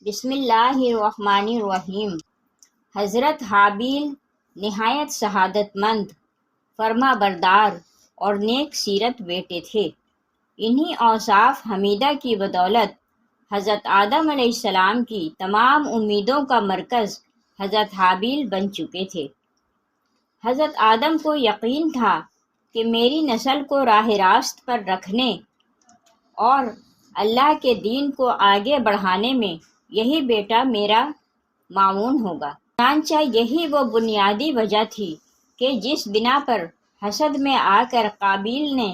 بسم اللہ الرحمن الرحیم۔ حضرت حابیل نہایت سعادت مند، فرما بردار اور نیک سیرت بیٹے تھے۔ انہی اوصاف حمیدہ کی بدولت حضرت آدم علیہ السلام کی تمام امیدوں کا مرکز حضرت حابیل بن چکے تھے۔ حضرت آدم کو یقین تھا کہ میری نسل کو راہ راست پر رکھنے اور اللہ کے دین کو آگے بڑھانے میں یہی بیٹا میرا معاون ہوگا۔ چنانچہ یہی وہ بنیادی وجہ تھی کہ جس بنا پر حسد میں آ کر قابیل نے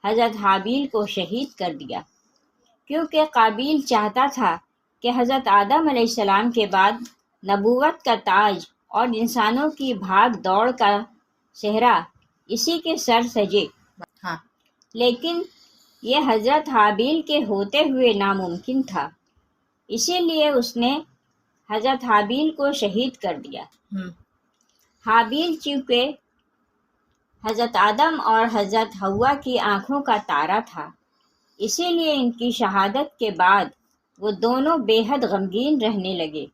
حضرت حابیل کو شہید کر دیا، کیونکہ قابیل چاہتا تھا کہ حضرت آدم علیہ السلام کے بعد نبوت کا تاج اور انسانوں کی بھاگ دوڑ کا صحرا اسی کے سر سجے، لیکن یہ حضرت حابیل کے ہوتے ہوئے ناممکن تھا، اسی لیے اس نے حضرت حابیل کو شہید کر دیا۔ حابیل چونکہ حضرت آدم اور حضرت حوا کی آنکھوں کا تارا تھا، اسی لیے ان کی شہادت کے بعد وہ دونوں بے حد غمگین رہنے لگے۔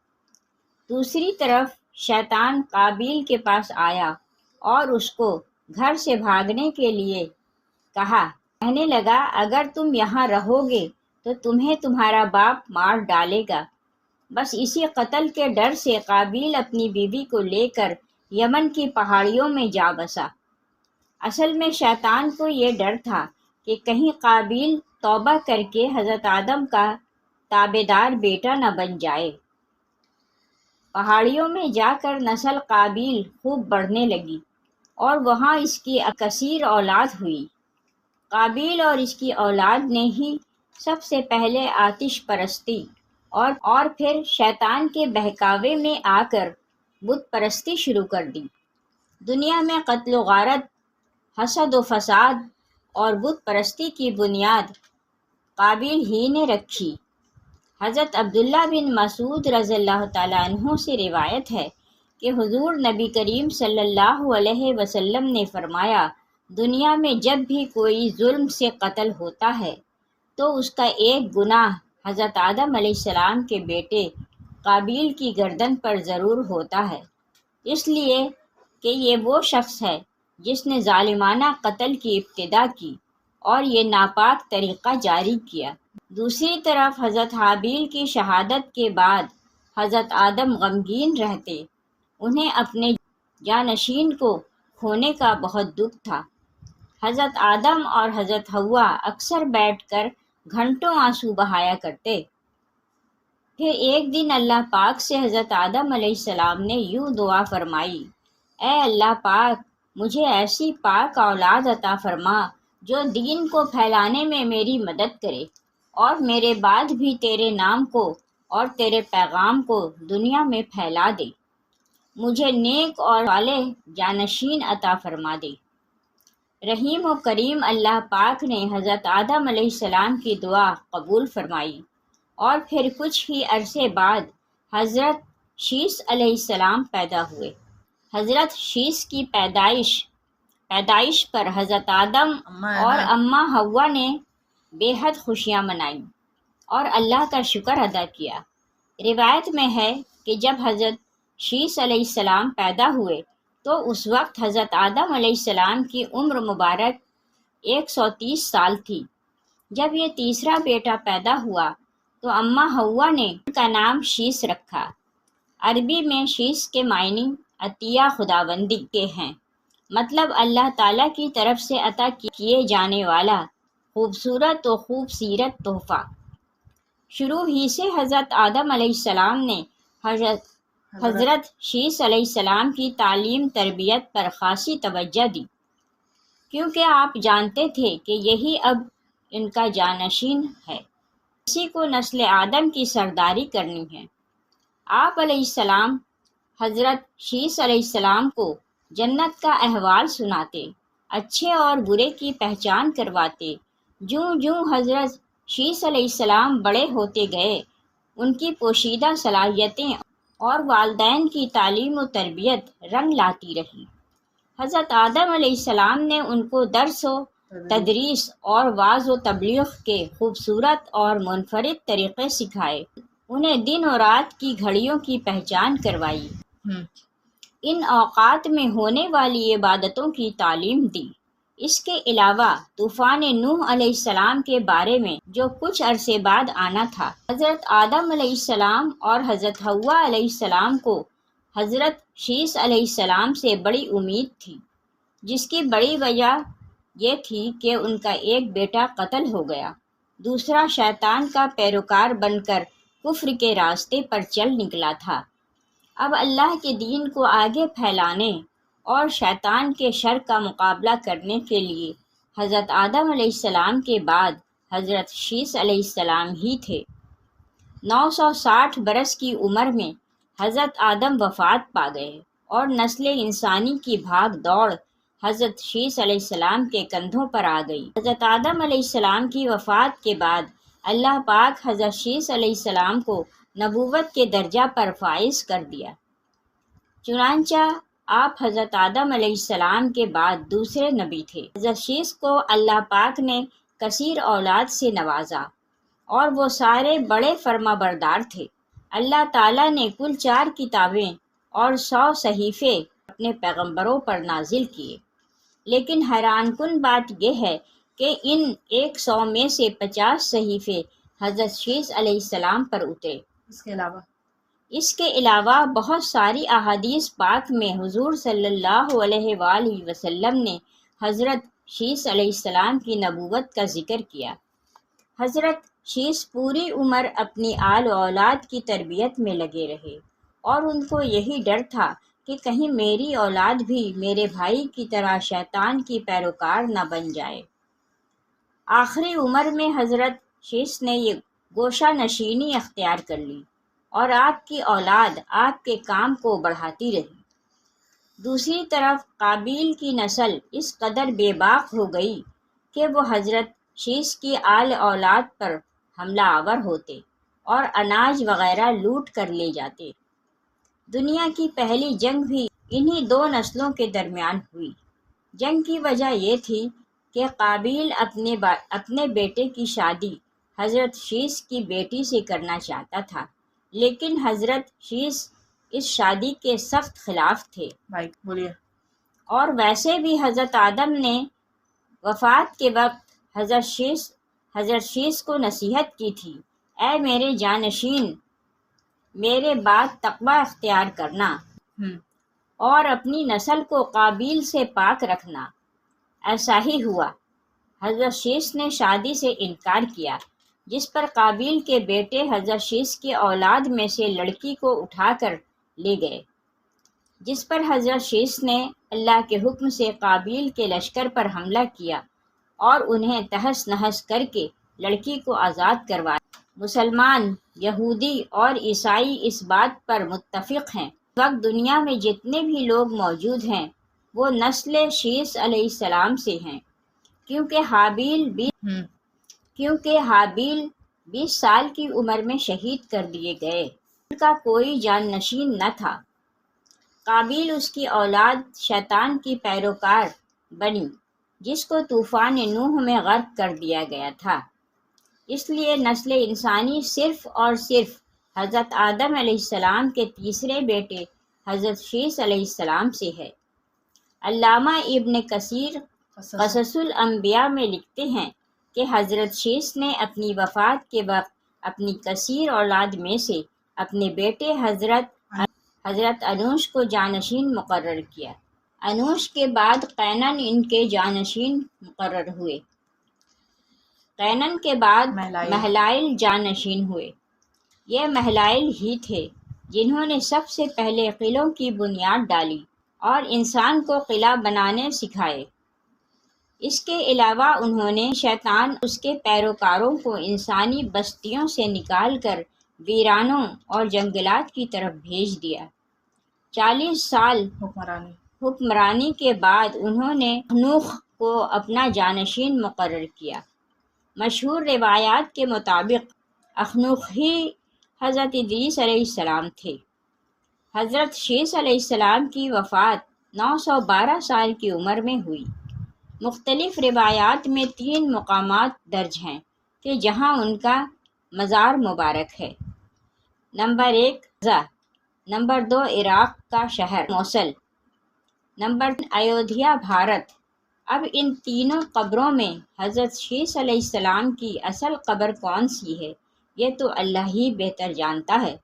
دوسری طرف شیطان قابیل کے پاس آیا اور اس کو گھر سے بھاگنے کے لیے کہنے لگا، اگر تم یہاں رہو گے تو تمہیں تمہارا باپ مار ڈالے گا۔ بس اسی قتل کے ڈر سے قابیل اپنی بیوی کو لے کر یمن کی پہاڑیوں میں جا بسا۔ اصل میں شیطان کو یہ ڈر تھا کہ کہیں قابیل توبہ کر کے حضرت آدم کا تابعدار بیٹا نہ بن جائے۔ پہاڑیوں میں جا کر نسل قابیل خوب بڑھنے لگی اور وہاں اس کی کثیر اولاد ہوئی۔ قابیل اور اس کی اولاد نے ہی سب سے پہلے آتش پرستی اور پھر شیطان کے بہکاوے میں آ کر بت پرستی شروع کر دی۔ دنیا میں قتل و غارت، حسد و فساد اور بت پرستی کی بنیاد قابیل ہی نے رکھی۔ حضرت عبداللہ بن مسعود رضی اللہ تعالیٰ عنہ سے روایت ہے کہ حضور نبی کریم صلی اللہ علیہ وسلم نے فرمایا، دنیا میں جب بھی کوئی ظلم سے قتل ہوتا ہے تو اس کا ایک گناہ حضرت آدم علیہ السلام کے بیٹے قابیل کی گردن پر ضرور ہوتا ہے، اس لیے کہ یہ وہ شخص ہے جس نے ظالمانہ قتل کی ابتدا کی اور یہ ناپاک طریقہ جاری کیا۔ دوسری طرف حضرت حابیل کی شہادت کے بعد حضرت آدم غمگین رہتے، انہیں اپنے جانشین کو کھونے کا بہت دکھ تھا۔ حضرت آدم اور حضرت حوا اکثر بیٹھ کر گھنٹوں آنسو بہایا کرتے۔ پھر ایک دن اللہ پاک سے حضرت آدم علیہ السلام نے یوں دعا فرمائی، اے اللہ پاک، مجھے ایسی پاک اولاد عطا فرما جو دین کو پھیلانے میں میری مدد کرے اور میرے بعد بھی تیرے نام کو اور تیرے پیغام کو دنیا میں پھیلا دے۔ مجھے نیک اور صالح جانشین عطا فرما دے۔ رحیم و کریم اللہ پاک نے حضرت آدم علیہ السلام کی دعا قبول فرمائی اور پھر کچھ ہی عرصے بعد حضرت شیس علیہ السلام پیدا ہوئے۔ حضرت شیس کی پیدائش پر حضرت آدم اور اماں حوا نے بے حد خوشیاں منائیں اور اللہ کا شکر ادا کیا۔ روایت میں ہے کہ جب حضرت شیس علیہ السلام پیدا ہوئے تو اس وقت حضرت آدم علیہ السلام کی عمر مبارک 130 سال تھی۔ جب یہ تیسرا بیٹا پیدا ہوا تو اماں حوا نے ان کا نام شیس رکھا۔ عربی میں شیس کے معنی عطیہ خداوندی کے ہیں، مطلب اللہ تعالیٰ کی طرف سے عطا کیے جانے والا خوبصورت و خوب سیرت تحفہ۔ شروع ہی سے حضرت آدم علیہ السلام نے حضرت شیس علیہ السلام کی تعلیم تربیت پر خاصی توجہ دی، کیونکہ آپ جانتے تھے کہ یہی اب ان کا جانشین ہے، اسی کو نسل آدم کی سرداری کرنی ہے۔ آپ علیہ السلام حضرت شیس علیہ السلام کو جنت کا احوال سناتے، اچھے اور برے کی پہچان کرواتے۔ جوں جوں حضرت شیس علیہ السلام بڑے ہوتے گئے، ان کی پوشیدہ صلاحیتیں اور والدین کی تعلیم و تربیت رنگ لاتی رہی۔ حضرت آدم علیہ السلام نے ان کو درس و تدریس اور وعظ و تبلیغ کے خوبصورت اور منفرد طریقے سکھائے۔ انہیں دن اور رات کی گھڑیوں کی پہچان کروائی، ہوں ان اوقات میں ہونے والی عبادتوں کی تعلیم دی۔ اس کے علاوہ طوفان نوح علیہ السلام کے بارے میں جو کچھ عرصے بعد آنا تھا، حضرت آدم علیہ السلام اور حضرت حوا علیہ السلام کو حضرت شیث علیہ السلام سے بڑی امید تھی، جس کی بڑی وجہ یہ تھی کہ ان کا ایک بیٹا قتل ہو گیا، دوسرا شیطان کا پیروکار بن کر کفر کے راستے پر چل نکلا تھا۔ اب اللہ کے دین کو آگے پھیلانے اور شیطان کے شر کا مقابلہ کرنے کے لیے حضرت آدم علیہ السلام کے بعد حضرت شیث علیہ السلام ہی تھے۔ 960 برس کی عمر میں حضرت آدم وفات پا گئے اور نسل انسانی کی بھاگ دوڑ حضرت شیث علیہ السلام کے کندھوں پر آ گئی۔ حضرت آدم علیہ السلام کی وفات کے بعد اللہ پاک حضرت شیث علیہ السلام کو نبوت کے درجہ پر فائز کر دیا، چنانچہ آپ حضرت آدم علیہ السلام کے بعد دوسرے نبی تھے۔ حضرت شیث کو اللہ پاک نے کثیر اولاد سے نوازا اور وہ سارے بڑے فرما بردار تھے۔ اللہ تعالیٰ نے کل 4 کتابیں اور 100 صحیفے اپنے پیغمبروں پر نازل کیے، لیکن حیران کن بات یہ ہے کہ ان 100 میں سے 50 صحیفے حضرت شیث علیہ السلام پر اترے۔ اس کے علاوہ بہت ساری احادیث پاک میں حضور صلی اللہ علیہ وآلہ وسلم نے حضرت شیث علیہ السلام کی نبوت کا ذکر کیا۔ حضرت شیث پوری عمر اپنی آل و اولاد کی تربیت میں لگے رہے اور ان کو یہی ڈر تھا کہ کہیں میری اولاد بھی میرے بھائی کی طرح شیطان کی پیروکار نہ بن جائے۔ آخری عمر میں حضرت شیث نے یہ گوشہ نشینی اختیار کر لی اور آپ کی اولاد آپ کے کام کو بڑھاتی رہی۔ دوسری طرف قابیل کی نسل اس قدر بے باک ہو گئی کہ وہ حضرت شیث کی آل اولاد پر حملہ آور ہوتے اور اناج وغیرہ لوٹ کر لے جاتے۔ دنیا کی پہلی جنگ بھی انہی 2 نسلوں کے درمیان ہوئی۔ جنگ کی وجہ یہ تھی کہ قابیل اپنے بیٹے کی شادی حضرت شیث کی بیٹی سے کرنا چاہتا تھا، لیکن حضرت شیث اس شادی کے سخت خلاف تھے۔ اور ویسے بھی حضرت آدم نے وفات کے وقت حضرت شیث کو نصیحت کی تھی، اے میرے جانشین، میرے بعد تقوی اختیار کرنا اور اپنی نسل کو قابیل سے پاک رکھنا۔ ایسا ہی ہوا۔ حضرت شیث نے شادی سے انکار کیا، جس پر قابیل کے بیٹے حضرت شیث کی اولاد میں سے لڑکی کو اٹھا کر لے گئے، جس پر حضرت شیث نے اللہ کے حکم سے قابیل کے لشکر پر حملہ کیا اور انہیں تہس نہس کر کے لڑکی کو آزاد کروایا۔ مسلمان، یہودی اور عیسائی اس بات پر متفق ہیں اس وقت دنیا میں جتنے بھی لوگ موجود ہیں وہ نسل شیث علیہ السلام سے ہیں، کیونکہ حابیل 20 سال کی عمر میں شہید کر دیے گئے، ان کا کوئی جانشین نہ تھا۔ قابیل اس کی اولاد شیطان کی پیروکار بنی، جس کو طوفان نوح میں غرق کر دیا گیا تھا۔ اس لیے نسل انسانی صرف اور صرف حضرت آدم علیہ السلام کے تیسرے بیٹے حضرت شیث علیہ السلام سے ہے۔ علامہ ابن کثیر قصص الانبیاء میں لکھتے ہیں کہ حضرت شیث نے اپنی وفات کے وقت اپنی کثیر اولاد میں سے اپنے بیٹے حضرت انوش کو جانشین مقرر کیا۔ انوش کے بعد قینن ان کے جانشین مقرر ہوئے۔ قینن کے بعد مہلائل جانشین ہوئے۔ یہ مہلائل ہی تھے جنہوں نے سب سے پہلے قلعوں کی بنیاد ڈالی اور انسان کو قلعہ بنانے سکھائے۔ اس کے علاوہ انہوں نے شیطان اس کے پیروکاروں کو انسانی بستیوں سے نکال کر ویرانوں اور جنگلات کی طرف بھیج دیا۔ 40 سال حکمرانی کے بعد انہوں نے اخنوخ کو اپنا جانشین مقرر کیا۔ مشہور روایات کے مطابق اخنوخ ہی حضرت ادریس علیہ السلام تھے۔ حضرت شیث علیہ السلام کی وفات 912 سال کی عمر میں ہوئی۔ مختلف روایات میں 3 مقامات درج ہیں کہ جہاں ان کا مزار مبارک ہے۔ نمبر 1 غزہ، نمبر 2 عراق کا شہر موصل، نمبر 3 ایودھیا بھارت۔ اب ان تینوں قبروں میں حضرت شیش علیہ السلام کی اصل قبر کون سی ہے، یہ تو اللہ ہی بہتر جانتا ہے۔